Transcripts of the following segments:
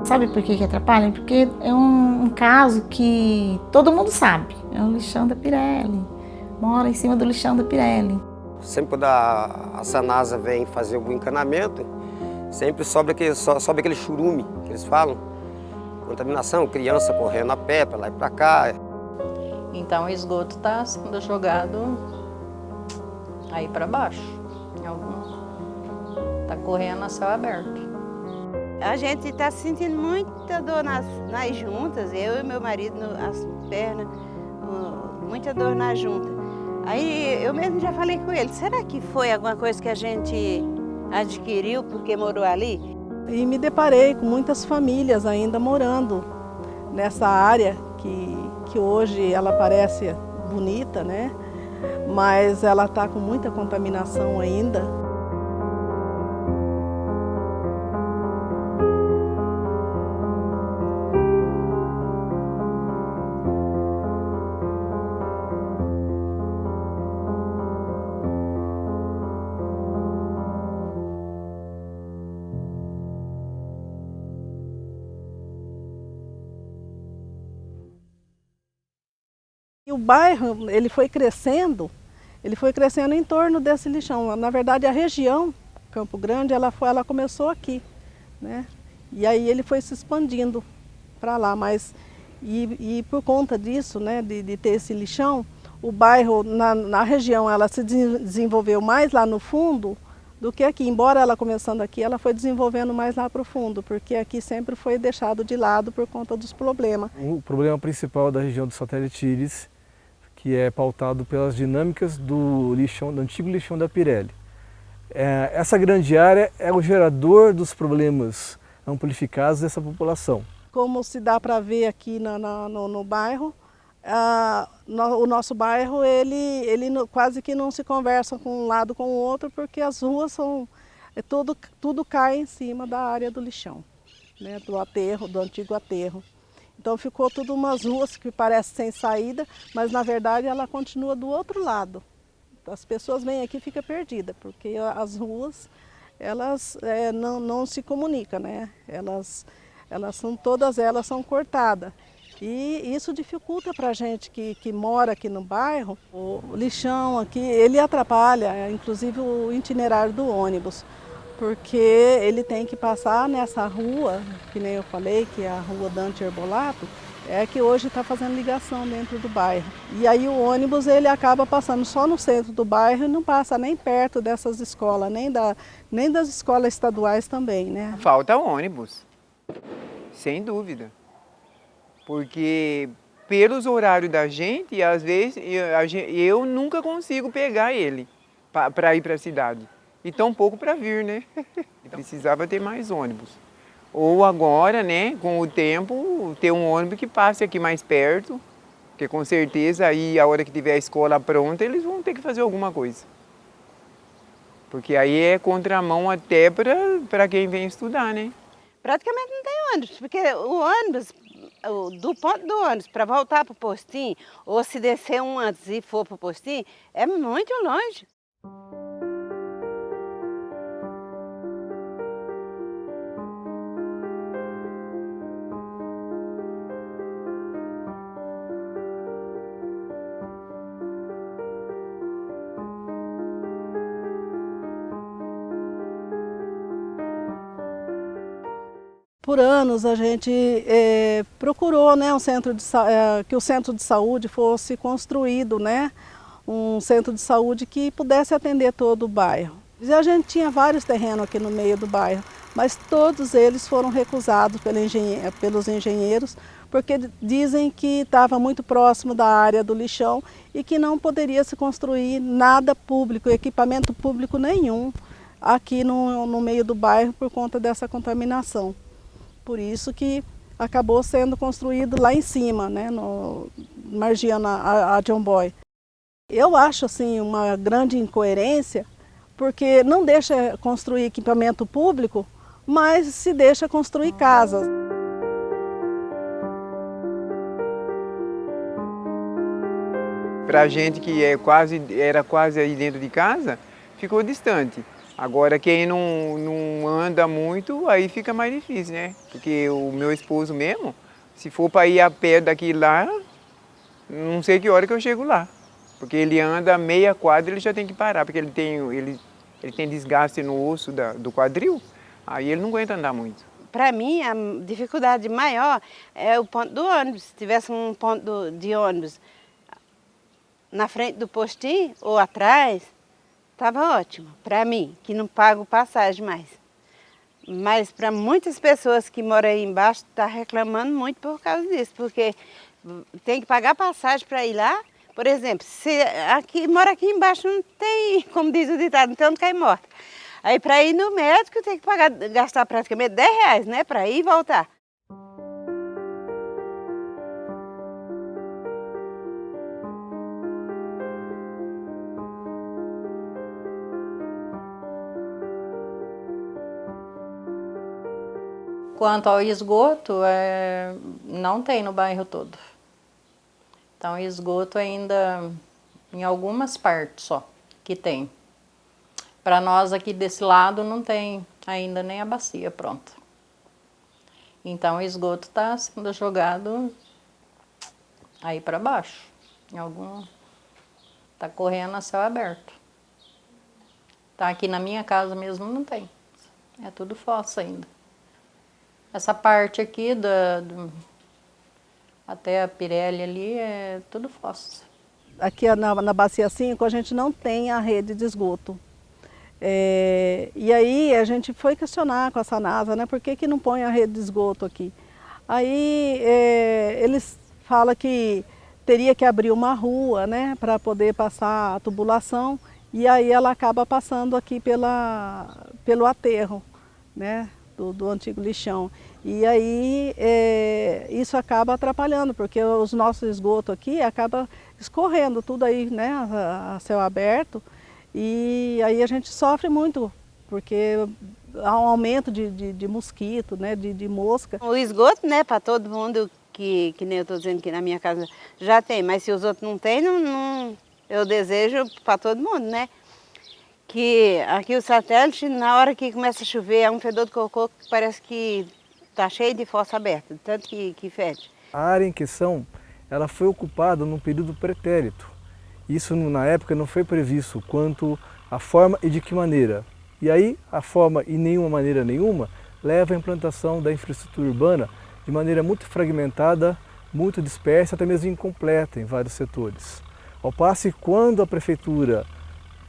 Sabe por que atrapalha? Porque é um caso que todo mundo sabe. É o lixão da Pirelli. Mora em cima do lixão da Pirelli. Sempre quando a Sanasa vem fazer o encanamento, sempre sobe aquele churume que eles falam. Contaminação, criança correndo a pé para lá e para cá. Então o esgoto está sendo jogado aí para baixo. Está correndo a céu aberto. A gente está sentindo muita dor nas juntas, eu e meu marido, as pernas, muita dor na junta. Aí eu mesmo já falei com ele, será que foi alguma coisa que a gente adquiriu porque morou ali? E me deparei com muitas famílias ainda morando nessa área que hoje ela parece bonita, né? Mas ela está com muita contaminação ainda. E o bairro, ele foi crescendo em torno desse lixão. Na verdade, a região, Campo Grande, ela começou aqui, né? E aí ele foi se expandindo para lá, mas e por conta disso, né, de ter esse lixão, o bairro na região ela se desenvolveu mais lá no fundo do que aqui. Embora ela começando aqui, ela foi desenvolvendo mais lá para o fundo, porque aqui sempre foi deixado de lado por conta dos problemas. O problema principal da região do satélite Íris, que é pautado pelas dinâmicas do antigo lixão da Pirelli. Essa grande área é o gerador dos problemas amplificados dessa população. Como se dá para ver aqui no bairro, o nosso bairro ele quase que não se conversa com um lado com o outro, porque as ruas são, tudo cai em cima da área do lixão, né, do aterro, do antigo aterro. Então ficou tudo umas ruas que parecem sem saída, mas na verdade ela continua do outro lado. As pessoas vêm aqui e ficam perdidas, porque as ruas elas não se comunicam, né? Todas elas são cortadas. E isso dificulta para a gente que mora aqui no bairro. O lixão aqui, ele atrapalha, inclusive o itinerário do ônibus, porque ele tem que passar nessa rua, que nem eu falei, que é a rua Dante Herbolato, que hoje está fazendo ligação dentro do bairro. E aí o ônibus ele acaba passando só no centro do bairro e não passa nem perto dessas escolas, nem das escolas estaduais também, né? Falta ônibus, sem dúvida. Porque pelos horários da gente, às vezes eu nunca consigo pegar ele para ir para a cidade. E tão pouco para vir, né? Precisava ter mais ônibus. Ou agora, né, com o tempo, ter um ônibus que passe aqui mais perto, porque com certeza aí a hora que tiver a escola pronta, eles vão ter que fazer alguma coisa. Porque aí é contramão até para quem vem estudar, né? Praticamente não tem ônibus, porque o ônibus, do ponto do ônibus para voltar para o postinho, ou se descer um antes e for para o postinho, é muito longe. Por anos a gente procurou, né, que o centro de saúde fosse construído, né, um centro de saúde que pudesse atender todo o bairro. E a gente tinha vários terrenos aqui no meio do bairro, mas todos eles foram recusados pelos engenheiros, porque dizem que estava muito próximo da área do lixão e que não poderia se construir nada público, equipamento público nenhum aqui no meio do bairro por conta dessa contaminação. Por isso que acabou sendo construído lá em cima, né, margeando a John Boy. Eu acho assim uma grande incoerência, porque não deixa construir equipamento público, mas se deixa construir casas. Para a gente que era quase aí dentro de casa, ficou distante. Agora quem não anda muito, aí fica mais difícil, né? Porque o meu esposo mesmo, se for para ir a pé daqui lá, não sei que hora que eu chego lá. Porque ele anda meia quadra, ele já tem que parar, porque ele tem desgaste no osso do quadril, aí ele não aguenta andar muito. Para mim, a dificuldade maior é o ponto do ônibus. Se tivesse um ponto de ônibus na frente do postinho ou atrás, estava ótimo. Para mim, que não pago passagem mais. Mas para muitas pessoas que moram aí embaixo, está reclamando muito por causa disso, porque tem que pagar passagem para ir lá. Por exemplo, se mora aqui embaixo, não tem, como diz o ditado, então não cai morta. Aí para ir no médico tem que gastar praticamente R$10, né? Para ir e voltar. Quanto ao esgoto, não tem no bairro todo. Então, esgoto ainda em algumas partes só que tem. Para nós aqui desse lado não tem ainda nem a bacia pronta. Então, o esgoto está sendo jogado aí para baixo. Está correndo a céu aberto. Tá aqui na minha casa mesmo não tem. É tudo fossa ainda. Essa parte aqui até a Pirelli ali é tudo fossa. Aqui na Bacia 5 a gente não tem a rede de esgoto. E aí a gente foi questionar com a Sanasa, né, por que não põe a rede de esgoto aqui? Aí eles falam que teria que abrir uma rua, né, para poder passar a tubulação, e aí ela acaba passando aqui pelo aterro, né, do antigo lixão. E aí isso acaba atrapalhando, porque os nossos esgotos aqui acabam escorrendo tudo aí, né, a céu aberto, e aí a gente sofre muito, porque há um aumento de mosquito, né, de mosca. O esgoto, né, para todo mundo, que nem eu estou dizendo que na minha casa já tem, mas se os outros não têm, eu desejo para todo mundo, né? Que aqui o satélite, na hora que começa a chover, é um fedor de cocô que parece que está cheio de fossa aberta, tanto que fede. A área em questão, ela foi ocupada num período pretérito. Isso na época não foi previsto quanto a forma e de que maneira. E aí a forma e nenhuma maneira nenhuma leva à implantação da infraestrutura urbana de maneira muito fragmentada, muito dispersa, até mesmo incompleta em vários setores. Ao passo que quando a prefeitura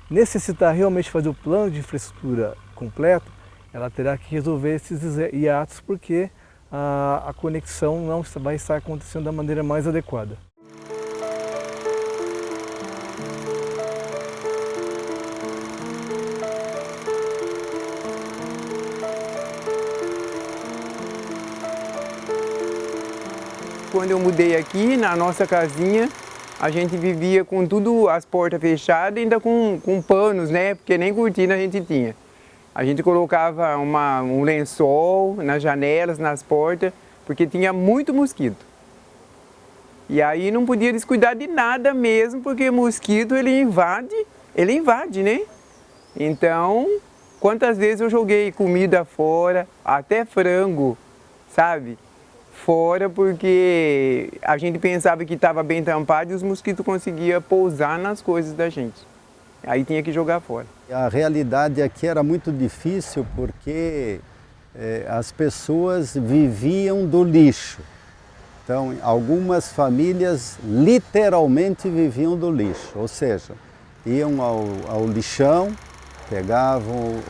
necessitar realmente fazer o plano de infraestrutura completo, ela terá que resolver esses hiatos porque a conexão não vai estar acontecendo da maneira mais adequada. Quando eu mudei aqui, na nossa casinha, a gente vivia com tudo, as portas fechadas, ainda com panos, né? Porque nem cortina a gente tinha. A gente colocava um lençol nas janelas, nas portas, porque tinha muito mosquito. E aí não podia descuidar de nada mesmo, porque mosquito ele invade, né? Então, quantas vezes eu joguei comida fora, até frango, sabe? Fora, porque a gente pensava que estava bem tampado e os mosquitos conseguiam pousar nas coisas da gente. Aí tinha que jogar fora. A realidade aqui era muito difícil porque as pessoas viviam do lixo. Então, algumas famílias literalmente viviam do lixo, ou seja, iam ao lixão, pegavam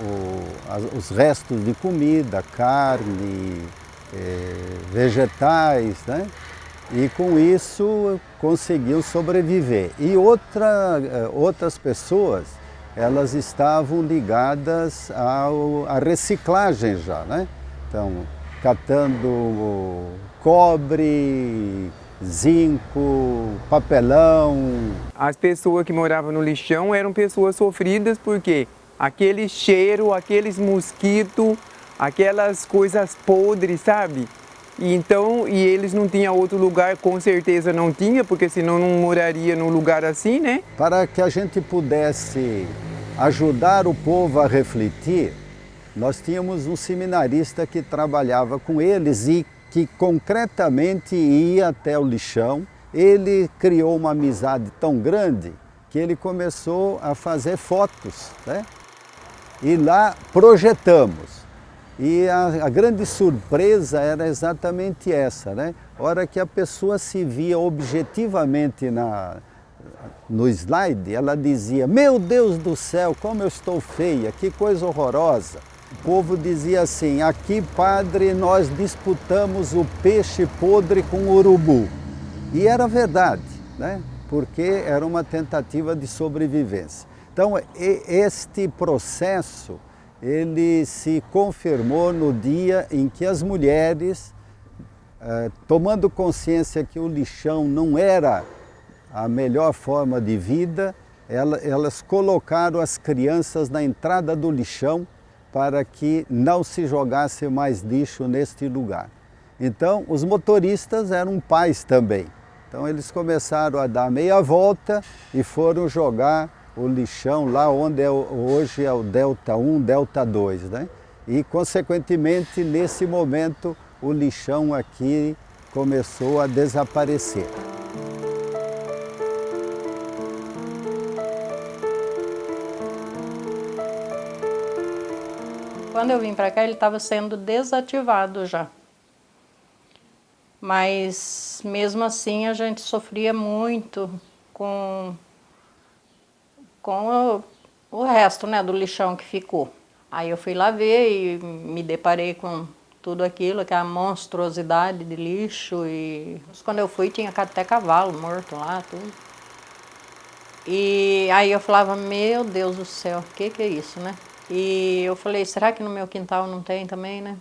os restos de comida, carne, vegetais, né? E com isso conseguiu sobreviver. E outras pessoas, elas estavam ligadas à reciclagem já, né? Então, catando cobre, zinco, papelão. As pessoas que moravam no lixão eram pessoas sofridas porque aquele cheiro, aqueles mosquitos, aquelas coisas podres, sabe? E eles não tinham outro lugar, com certeza não tinha, porque senão não moraria num lugar assim, né? Para que a gente pudesse ajudar o povo a refletir, nós tínhamos um seminarista que trabalhava com eles e que concretamente ia até o lixão. Ele criou uma amizade tão grande que ele começou a fazer fotos, né? E lá projetamos. E a grande surpresa era exatamente essa, né? A hora que a pessoa se via objetivamente no slide, ela dizia: meu Deus do céu, como eu estou feia, que coisa horrorosa. O povo dizia assim: aqui, padre, nós disputamos o peixe podre com o urubu. E era verdade, né? Porque era uma tentativa de sobrevivência. Então, este processo, ele se confirmou no dia em que as mulheres, tomando consciência que o lixão não era a melhor forma de vida, elas colocaram as crianças na entrada do lixão para que não se jogasse mais lixo neste lugar. Então, os motoristas eram pais também. Então, eles começaram a dar meia volta e foram jogar o lixão lá onde hoje é o Delta 1, Delta 2, né? E, consequentemente, nesse momento, o lixão aqui começou a desaparecer. Quando eu vim para cá, ele estava sendo desativado já. Mas, mesmo assim, a gente sofria muito com o resto, né, do lixão que ficou. Aí eu fui lá ver e me deparei com tudo aquilo, aquela monstruosidade de lixo. E quando eu fui, tinha até cavalo morto lá, tudo. E aí eu falava: meu Deus do céu, o que é isso, né? E eu falei: será que no meu quintal não tem também, né?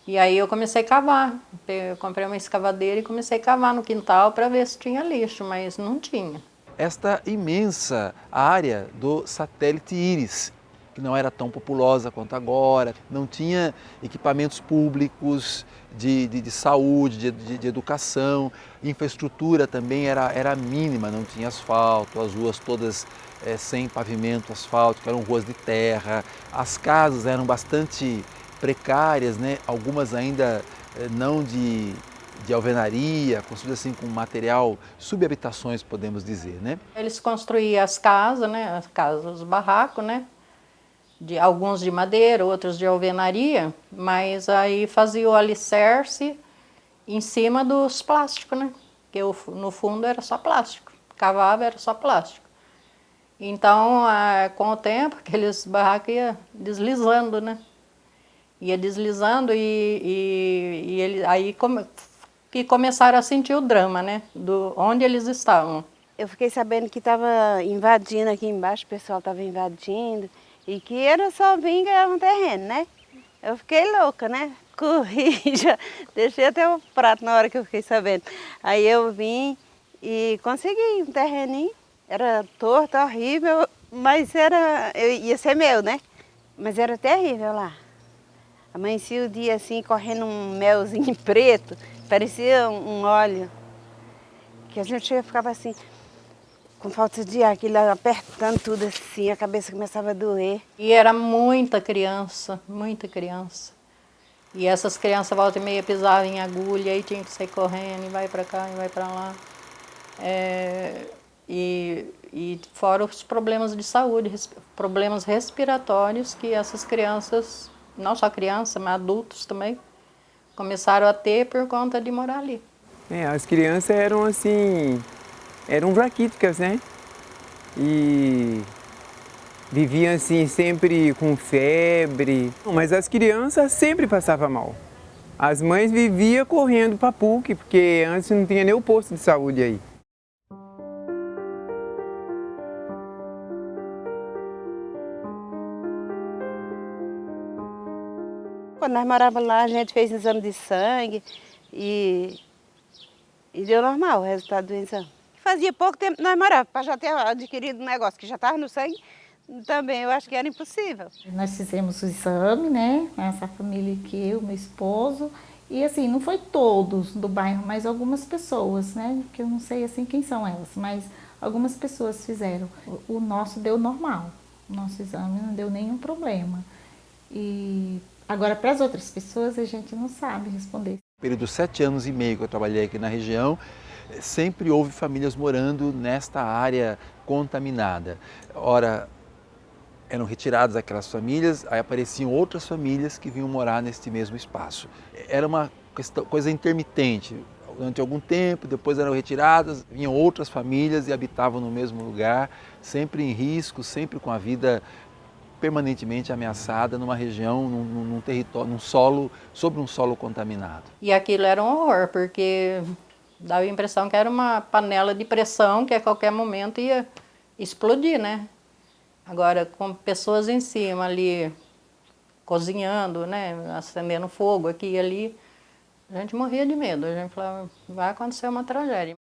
E aí eu comecei a cavar. Eu comprei uma escavadeira e comecei a cavar no quintal para ver se tinha lixo, mas não tinha. Esta imensa área do satélite Íris, que não era tão populosa quanto agora, não tinha equipamentos públicos de saúde, de educação, infraestrutura também era mínima, não tinha asfalto, as ruas todas sem pavimento asfáltico, eram ruas de terra, as casas eram bastante precárias, né? Algumas ainda não de alvenaria, construídas assim com material, subhabitações, podemos dizer, né? Eles construíam as casas, né? As casas, os barracos, né? Alguns de madeira, outros de alvenaria, mas aí fazia o alicerce em cima dos plásticos, né? Porque no fundo era só plástico, cavava era só plástico. Então, com o tempo, aqueles barracos iam deslizando, né? Ia deslizando e aí que começaram a sentir o drama, né? Onde eles estavam. Eu fiquei sabendo que estava invadindo aqui embaixo, o pessoal estava invadindo, e que era só vir ganhar um terreno, né? Eu fiquei louca, né? Corri, já deixei até o prato na hora que eu fiquei sabendo. Aí eu vim e consegui um terreninho, era torto, horrível, mas ia ser meu, né? Mas era terrível lá. Amanhecia o dia assim, correndo um melzinho preto, parecia um óleo, que a gente ficava assim, com falta de ar, aquilo apertando tudo assim, a cabeça começava a doer. E era muita criança, muita criança. E essas crianças, volta e meia, pisavam em agulha, aí tinha que sair correndo, e vai para cá, e vai para lá. E fora os problemas de saúde, problemas respiratórios que essas crianças, não só crianças, mas adultos também, começaram a ter por conta de morar ali. As crianças eram assim, eram raquíticas, né? E viviam assim sempre com febre. Mas as crianças sempre passavam mal. As mães viviam correndo para a PUC, porque antes não tinha nem o posto de saúde aí. Quando nós morávamos lá, a gente fez exame de sangue e deu normal o resultado do exame. Fazia pouco tempo que nós morávamos, para já ter adquirido um negócio que já estava no sangue, também eu acho que era impossível. Nós fizemos o exame, né? Essa família aqui, eu, meu esposo, e assim, não foi todos do bairro, mas algumas pessoas, né? Que eu não sei assim quem são elas, mas algumas pessoas fizeram. O nosso deu normal. O nosso exame não deu nenhum problema. E agora, para as outras pessoas, a gente não sabe responder. No período de 7 anos e meio que eu trabalhei aqui na região, sempre houve famílias morando nesta área contaminada. Ora, eram retiradas aquelas famílias, aí apareciam outras famílias que vinham morar neste mesmo espaço. Era uma coisa intermitente. Durante algum tempo, depois eram retiradas, vinham outras famílias e habitavam no mesmo lugar, sempre em risco, sempre com a vida permanentemente ameaçada numa região, num território, sobre um solo contaminado. E aquilo era um horror, porque dava a impressão que era uma panela de pressão que a qualquer momento ia explodir, né? Agora, com pessoas em cima ali, cozinhando, né? Acendendo fogo aqui e ali, a gente morria de medo. A gente falava, vai acontecer uma tragédia.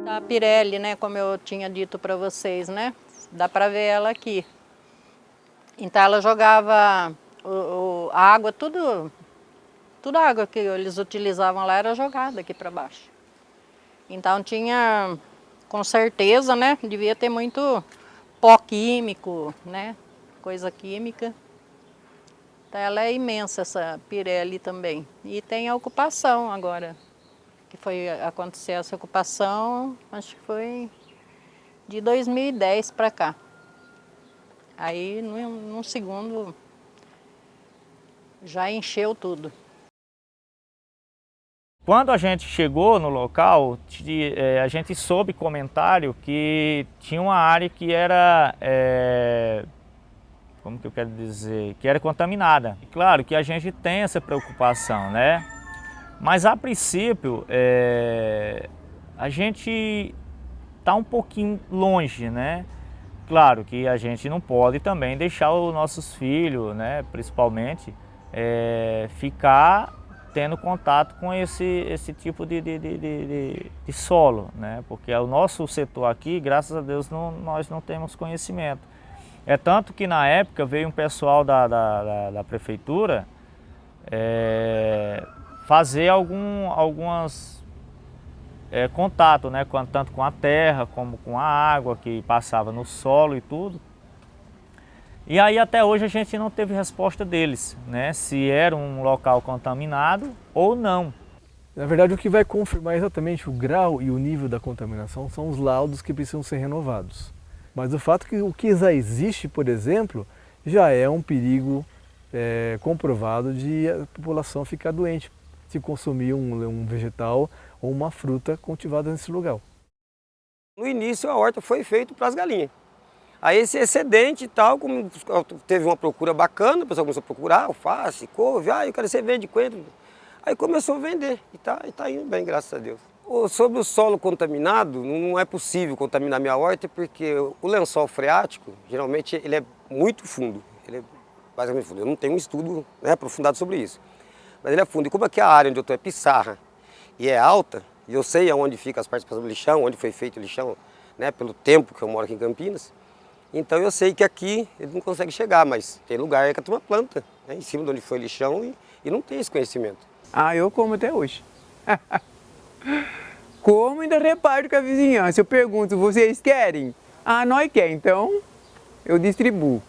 A Pirelli, né, como eu tinha dito para vocês, né, dá para ver ela aqui. Então ela jogava a água, toda a água que eles utilizavam lá era jogada aqui para baixo. Então tinha, com certeza, né, devia ter muito pó químico, né, coisa química. Então ela é imensa, essa Pirelli também. E tem a ocupação agora. Que foi acontecer essa ocupação, acho que foi de 2010 para cá. Aí, num segundo, já encheu tudo. Quando a gente chegou no local, a gente soube comentário que tinha uma área que era, como que eu quero dizer, que era contaminada. E claro que a gente tem essa preocupação, né? Mas a princípio, a gente está um pouquinho longe, né? Claro que a gente não pode também deixar os nossos filhos, né, principalmente, ficar tendo contato com esse tipo de solo, né? Porque o nosso setor aqui, graças a Deus, nós não temos conhecimento. É tanto que na época veio um pessoal da prefeitura fazer algumas contato, né, tanto com a terra como com a água que passava no solo e tudo. E aí até hoje a gente não teve resposta deles, né, se era um local contaminado ou não. Na verdade, o que vai confirmar exatamente o grau e o nível da contaminação são os laudos que precisam ser renovados. Mas o fato que o que já existe, por exemplo, já é um perigo comprovado de a população ficar doente se consumir um vegetal ou uma fruta cultivada nesse lugar. No início a horta foi feita para as galinhas. Aí esse excedente e tal, como teve uma procura bacana, o pessoal começou a procurar alface, couve, eu quero ser vende coentro. Aí começou a vender e tá indo bem, graças a Deus. Sobre o solo contaminado, não é possível contaminar minha horta porque o lençol freático, geralmente ele é muito fundo, ele é basicamente fundo. Eu não tenho um estudo, né, aprofundado sobre isso. Mas ele é fundo. E como aqui a área onde eu estou é pissarra e é alta, e eu sei aonde fica as participações do lixão, onde foi feito o lixão, né, pelo tempo que eu moro aqui em Campinas, então eu sei que aqui ele não consegue chegar, mas tem lugar que a turma planta, né, em cima de onde foi o lixão e não tem esse conhecimento. Eu como até hoje. Como ainda reparto com a vizinhança. Eu pergunto, vocês querem? Nós queremos, então eu distribuo.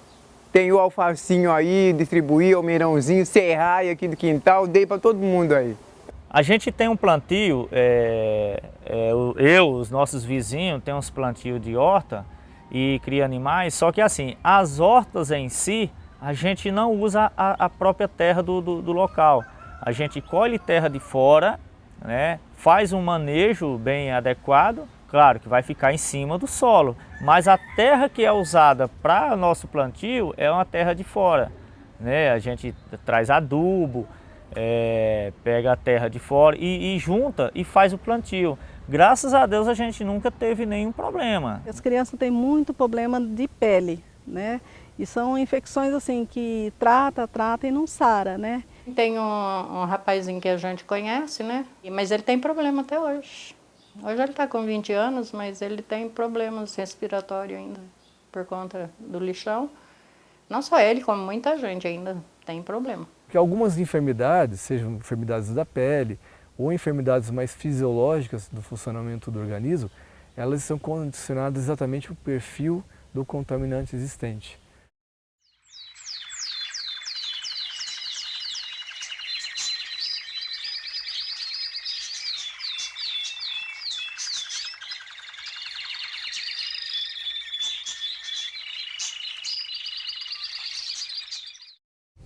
Tem o alfacinho aí, distribuí, o almeirãozinho, serraia aqui do quintal, dei para todo mundo aí. A gente tem um plantio, os nossos vizinhos, tem uns plantios de horta e cria animais, só que assim, as hortas em si, a gente não usa a própria terra do local. A gente colhe terra de fora, né, faz um manejo bem adequado, claro que vai ficar em cima do solo, mas a terra que é usada para nosso plantio é uma terra de fora, né? A gente traz adubo, pega a terra de fora e junta e faz o plantio. Graças a Deus a gente nunca teve nenhum problema. As crianças têm muito problema de pele, né? E são infecções assim que trata e não sara, né? Tem um rapazinho que a gente conhece, né? Mas ele tem problema até hoje. Hoje ele está com 20 anos, mas ele tem problemas respiratórios ainda. por conta do lixão. Não só ele, como muita gente ainda tem problema. Porque algumas enfermidades, sejam enfermidades da pele ou enfermidades mais fisiológicas do funcionamento do organismo, elas são condicionadas exatamente ao perfil do contaminante existente.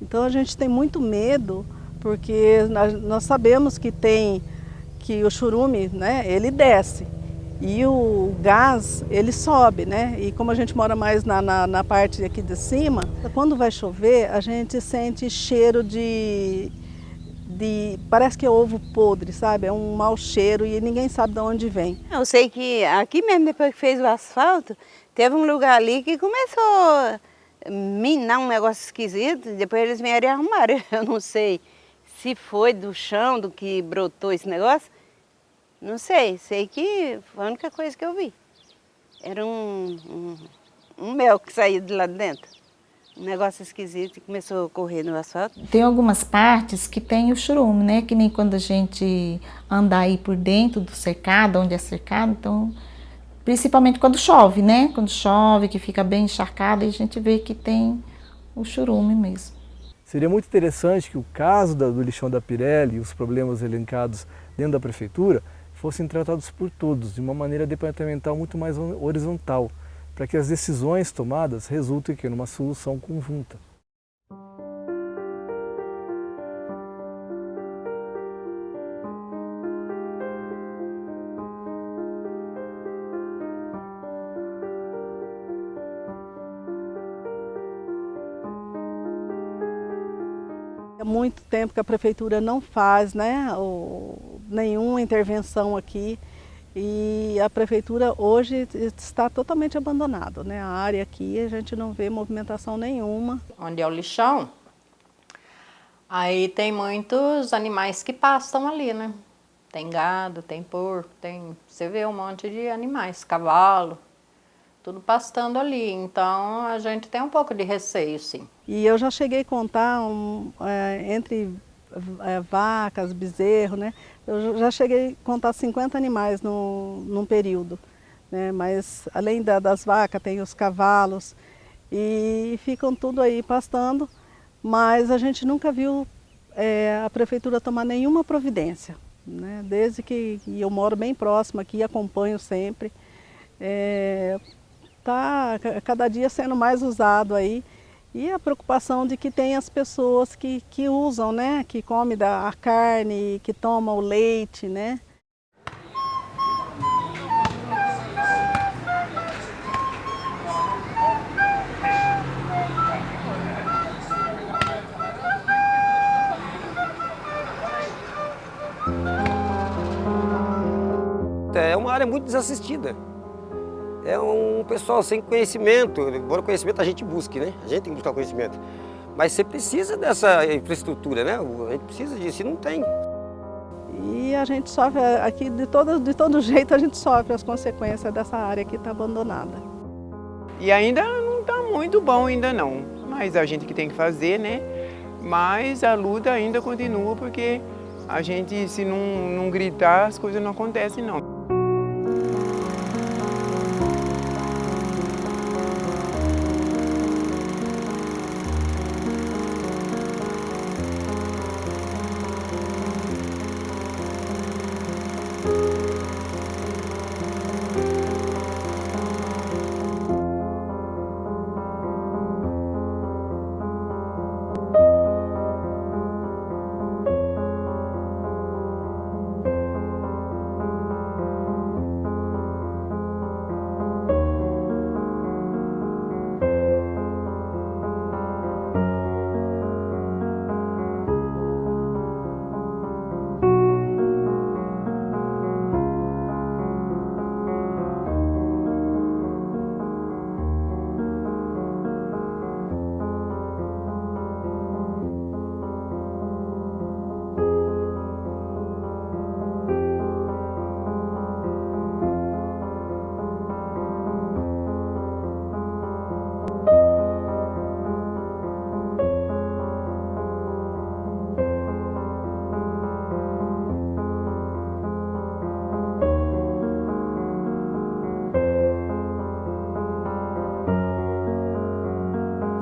Então a gente tem muito medo, porque nós sabemos que o churume, né, ele desce e o gás ele sobe, né? E como a gente mora mais na parte aqui de cima, quando vai chover a gente sente cheiro parece que é ovo podre, sabe? É um mau cheiro e ninguém sabe de onde vem. Eu sei que aqui mesmo, depois que fez o asfalto, teve um lugar ali que começou minar um negócio esquisito, depois eles vieram e arrumaram. Eu não sei se foi do chão, do que brotou esse negócio, não sei que foi a única coisa que eu vi. Era um mel que saía de lá de dentro, um negócio esquisito e começou a correr no asfalto. Tem algumas partes que tem o churume, né? Que nem quando a gente anda aí por dentro do cercado, onde é cercado, então... Principalmente quando chove, né? Quando chove, que fica bem encharcado, e a gente vê que tem o churume mesmo. Seria muito interessante que o caso do lixão da Pirelli e os problemas elencados dentro da prefeitura fossem tratados por todos, de uma maneira departamental muito mais horizontal, para que as decisões tomadas resultem aqui numa solução conjunta. Há muito tempo que a prefeitura não faz, né, nenhuma intervenção aqui e a prefeitura hoje está totalmente abandonada, né? A área aqui a gente não vê movimentação nenhuma. Onde é o lixão, aí tem muitos animais que pastam ali, né? Tem gado, tem porco, você vê um monte de animais, cavalo, tudo pastando ali, então a gente tem um pouco de receio, sim. E eu já cheguei a contar entre vacas, bezerro, né? Eu já cheguei a contar 50 animais num período, né? Mas além das vacas tem os cavalos e ficam tudo aí pastando, mas a gente nunca viu a prefeitura tomar nenhuma providência, né? Desde que eu moro bem próximo aqui, acompanho sempre, está cada dia sendo mais usado aí. E a preocupação de que tem as pessoas que usam, né? Que comem a carne, que tomam o leite, né? É uma área muito desassistida. É um pessoal sem conhecimento, embora o conhecimento a gente busque, né? A gente tem que buscar o conhecimento. Mas você precisa dessa infraestrutura, né? A gente precisa disso e não tem. E a gente sofre aqui, de todo jeito a gente sofre as consequências dessa área que está abandonada. E ainda não está muito bom ainda não, mas a gente que tem que fazer, né? Mas a luta ainda continua porque a gente, se não gritar, as coisas não acontecem não.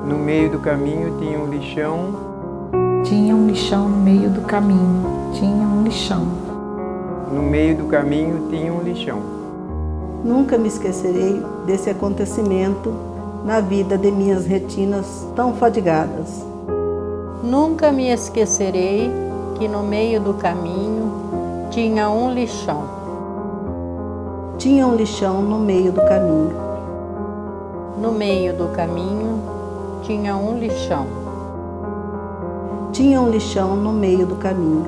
No meio do caminho tinha um lixão. Tinha um lixão no meio do caminho. Tinha um lixão. No meio do caminho tinha um lixão. Nunca me esquecerei desse acontecimento na vida de minhas retinas tão fadigadas. Nunca me esquecerei que no meio do caminho tinha um lixão. Tinha um lixão no meio do caminho. No meio do caminho tinha um lixão. Tinha um lixão no meio do caminho.